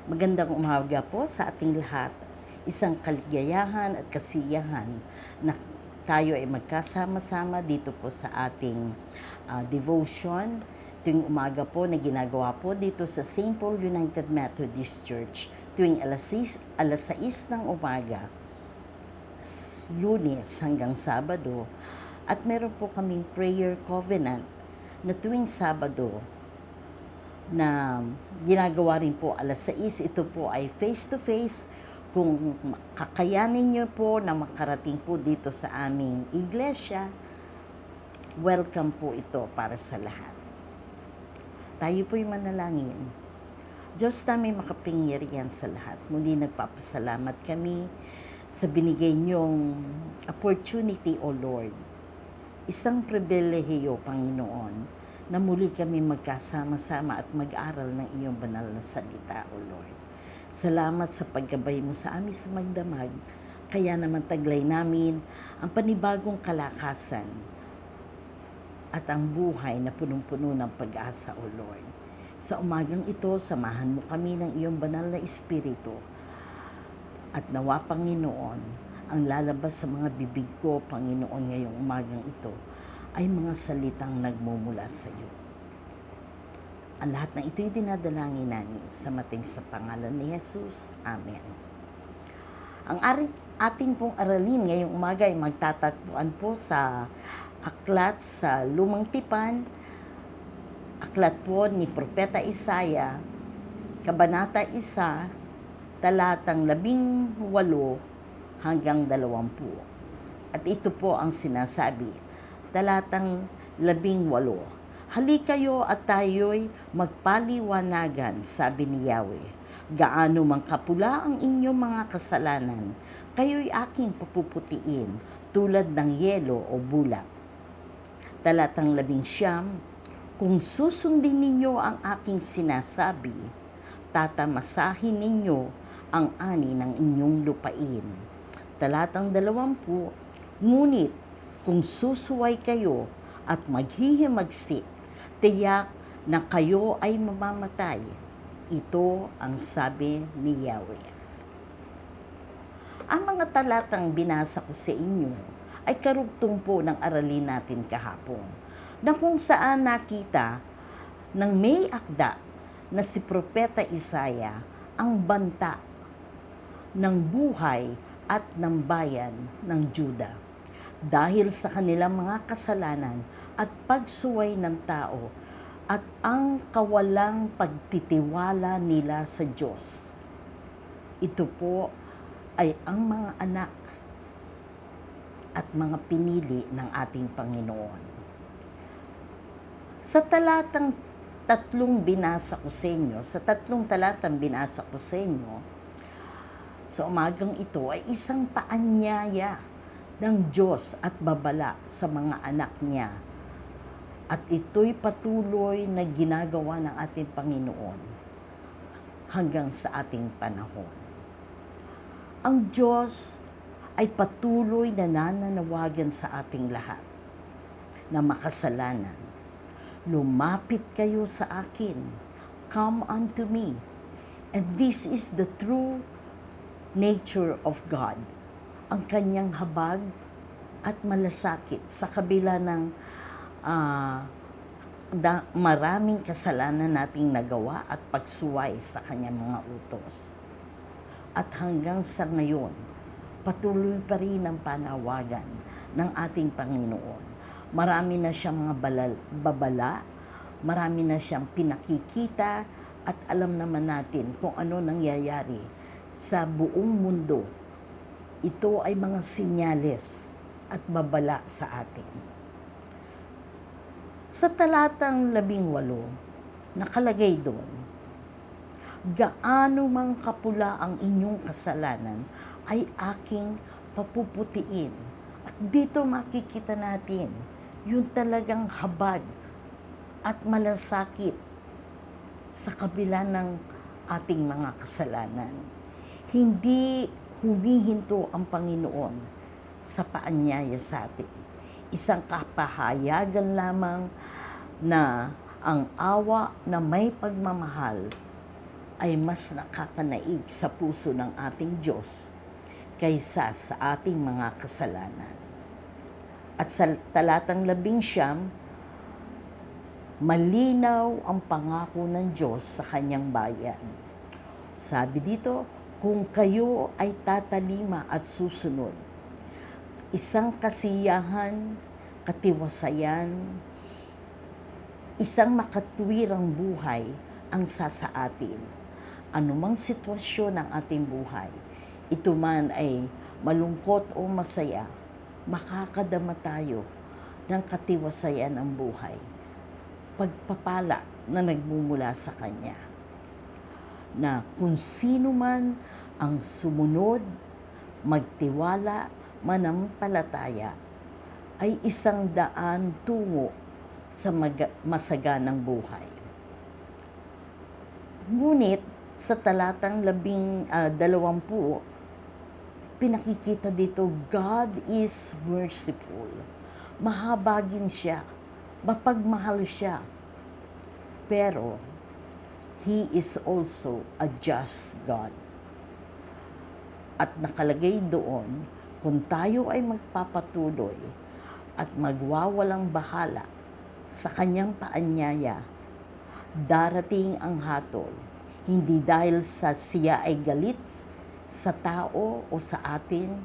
Magandang umaga po sa ating lahat. Isang kaligayahan at kasiyahan na tayo ay magkasama-sama dito po sa ating devotion tuwing umaga po na ginagawa po dito sa St. Paul United Methodist Church tuwing alas 6 ng umaga, Lunes hanggang Sabado. At meron po kaming prayer covenant na tuwing Sabado na ginagawa rin po alas 6. Ito po ay face-to-face. Kung kakayanin nyo po na makarating po dito sa aming iglesia, welcome po ito para sa lahat. Tayo po'y manalangin. Diyos namin makapingyarihan sa lahat. Muli nagpapasalamat kami sa binigay niyong opportunity, O Lord. Isang pribilehiyo, Panginoon, na muli kami magkasama-sama at mag-aral ng iyong banal na salita, O Lord. Salamat sa paggabay mo sa amin sa magdamag, kaya naman taglay namin ang panibagong kalakasan at ang buhay na punong-puno ng pag-asa, O Lord. Sa umagang ito, samahan mo kami ng iyong banal na Espiritu at nawa, Panginoon, ang lalabas sa mga bibig ko, Panginoon, ngayong umagang ito, ay mga salitang nagmumula sa iyo. Ang lahat ng ito'y dinadalangin namin sa matamis sa pangalan ni Jesus. Amen. Ang ating pong aralin ngayong umaga ay magtatagpuan po sa aklat sa Lumang Tipan, aklat po ni Propeta Isaya, Kabanata 1, talatang 18 hanggang 20. At ito po ang sinasabi, talatang 18. Halikayo at tayo'y magpaliwanagan, sabi ni Yahweh. Gaano mang kapula ang inyong mga kasalanan, kayo'y aking papuputiin tulad ng yelo o bulak. Talatang 19. Kung susundin ninyo ang aking sinasabi, tatamasahin ninyo ang ani ng inyong lupain. Talatang 20. Ngunit kung susuway kayo at maghihimagsik, tiyak na kayo ay mamamatay. Ito ang sabi ni Yahweh. Ang mga talatang binasa ko sa inyo ay karugtong po ng aralin natin kahapon, na kung saan nakita ng may akda na si Propeta Isaya ang banta ng buhay at ng bayan ng Juda dahil sa kanilang mga kasalanan at pagsuway ng tao at ang kawalang pagtitiwala nila sa Diyos. Ito po ay ang mga anak at mga pinili ng ating Panginoon. Sa talatang 3 binasa ko sa inyo, sa 3 talatang binasa ko sa inyo, sa umagang ito ay isang paanyaya ng Diyos at babala sa mga anak niya. At ito'y patuloy na ginagawa ng ating Panginoon hanggang sa ating panahon. Ang Diyos ay patuloy na nananawagan sa ating lahat na makasalanan. Lumapit kayo sa akin. Come unto me. And this is the true nature of God. Ang kanyang habag at malasakit sa kabila ng maraming kasalanan nating nagawa at pagsuway sa kanyang mga utos. At hanggang sa ngayon, patuloy pa rin ang panawagan ng ating Panginoon. Marami na siyang mga babala, marami na siyang pinakikita, at alam naman natin kung ano nangyayari sa buong mundo. Ito ay mga sinyales at babala sa atin. Sa talatang 18, nakalagay doon, gaano mang kapula ang inyong kasalanan ay aking papuputiin. At dito makikita natin yung talagang habag at malasakit sa kabila ng ating mga kasalanan. Hindi humihinto ang Panginoon sa paanyaya sa atin. Isang kapahayagan lamang na ang awa na may pagmamahal ay mas nakakanaig sa puso ng ating Diyos kaysa sa ating mga kasalanan. At sa talatang 11, malinaw ang pangako ng Diyos sa kanyang bayan. Sabi dito, kung kayo ay tatalima at susunod, isang kasiyahan, katiwasayan, isang makatwirang buhay ang sasaatin. Anumang sitwasyon ng ating buhay, ito man ay malungkot o masaya, makakadama tayo ng katiwasayan ng buhay, pagpapala na nagmumula sa Kanya. Na kung sino man ang sumunod, magtiwala, manampalataya, ay isang daan tungo sa masaganang buhay. Ngunit sa talatang 20, pinakikita dito, God is merciful. Mahabagin siya, mapagmahal siya. Pero, He is also a just God. At nakalagay doon, kung tayo ay magpapatuloy at magwawalang bahala sa Kanyang paanyaya, darating ang hatol, hindi dahil sa siya ay galit sa tao o sa atin,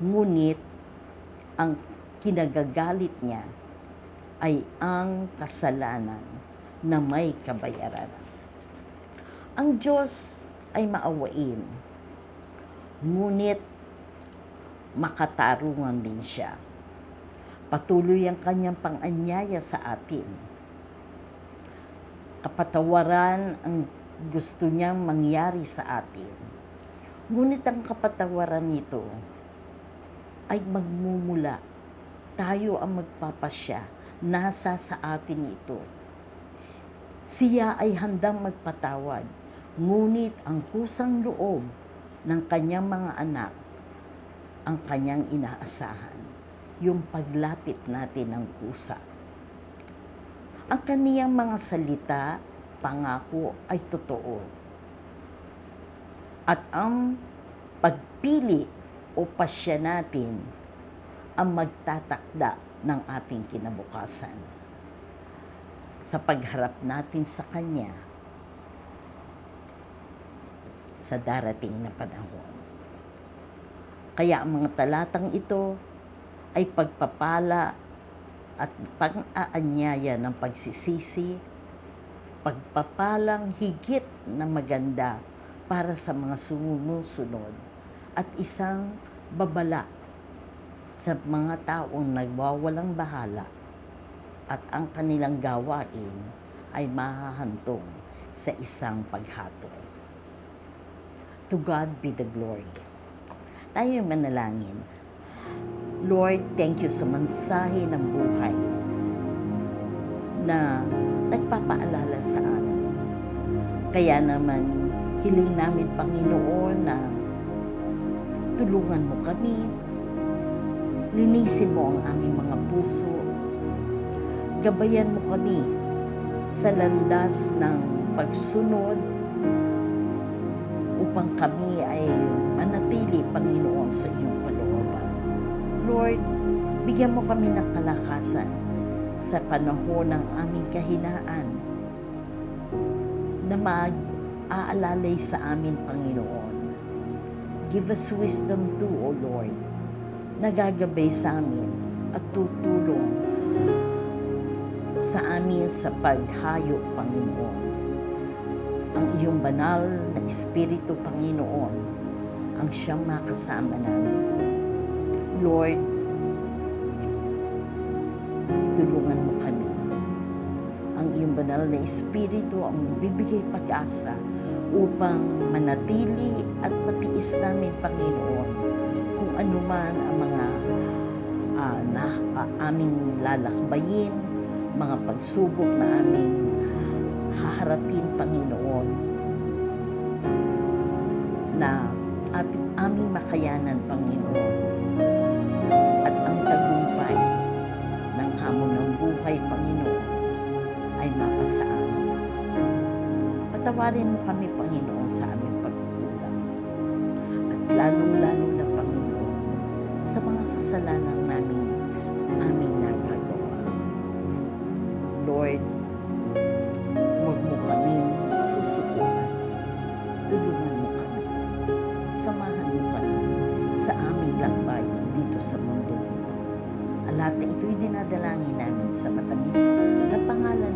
ngunit ang kinagagalit niya ay ang kasalanan na may kabayaran. Ang Diyos ay maawain, ngunit makatarungan din siya. Patuloy ang kanyang pang-anyaya sa atin. Kapatawaran ang gusto niyang mangyari sa atin. Ngunit ang kapatawaran nito ay magmumula. Tayo ang magpapasya. Nasa sa atin ito. Siya ay handang magpatawad. Ngunit ang kusang loob ng kanyang mga anak ang kanyang inaasahan. Yung paglapit natin ng kusa. Ang kaniyang mga salita, pangako ay totoo. At ang pagpili o pasya natin ang magtatakda ng ating kinabukasan. Sa pagharap natin sa Kanya sa darating na panahon. Kaya ang mga talatang ito ay pagpapala at pang-aanyaya ng pagsisisi, pagpapalang higit na maganda para sa mga sumusunod at isang babala sa mga taong nagwawalang bahala at ang kanilang gawain ay mahahantong sa isang paghatol. To God be the glory. Tayo manalangin. Lord, thank you sa mensahe ng buhay na nagpapaalala sa amin. Kaya naman, hiling namin, Panginoon, na tulungan mo kami, linisin mo ang aming mga puso, gabayan mo kami sa landas ng pagsunod upang kami ay manatili, Panginoon, sa iyong kalooban. Lord, bigyan mo kami ng kalakasan sa panahon ng aming kahinaan na mag-aalalay sa amin, Panginoon. Give us wisdom too, O Lord, na gagabay sa amin at tutulong sa amin sa paghayo, Panginoon. Ang iyong banal na Espiritu, Panginoon, ang siyang makasama namin. Lord, tulungan mo kami. Ang iyong banal na Espiritu ang bibigay pag-asa upang manatili at matiis namin, Panginoon, kung ano man ang mga aming lalakbayin, mga pagsubok na aming haharapin, Panginoon, na aming makayanan, Panginoon, at ang tagumpay ng hamon ng buhay, Panginoon, ay mapasa amin. Patawarin mo kami, Panginoon, sa aming pagkukulang. At lalong-lalo na, Panginoon, sa mga kasalanan aming nagagawa. Lord, huwag mo kaming susukuran. Tulungan mo kami. Samahan mo kami sa aming lakbayin dito sa mundo ito. At lahat na ito'y dinadalangin namin sa matamis na pangalan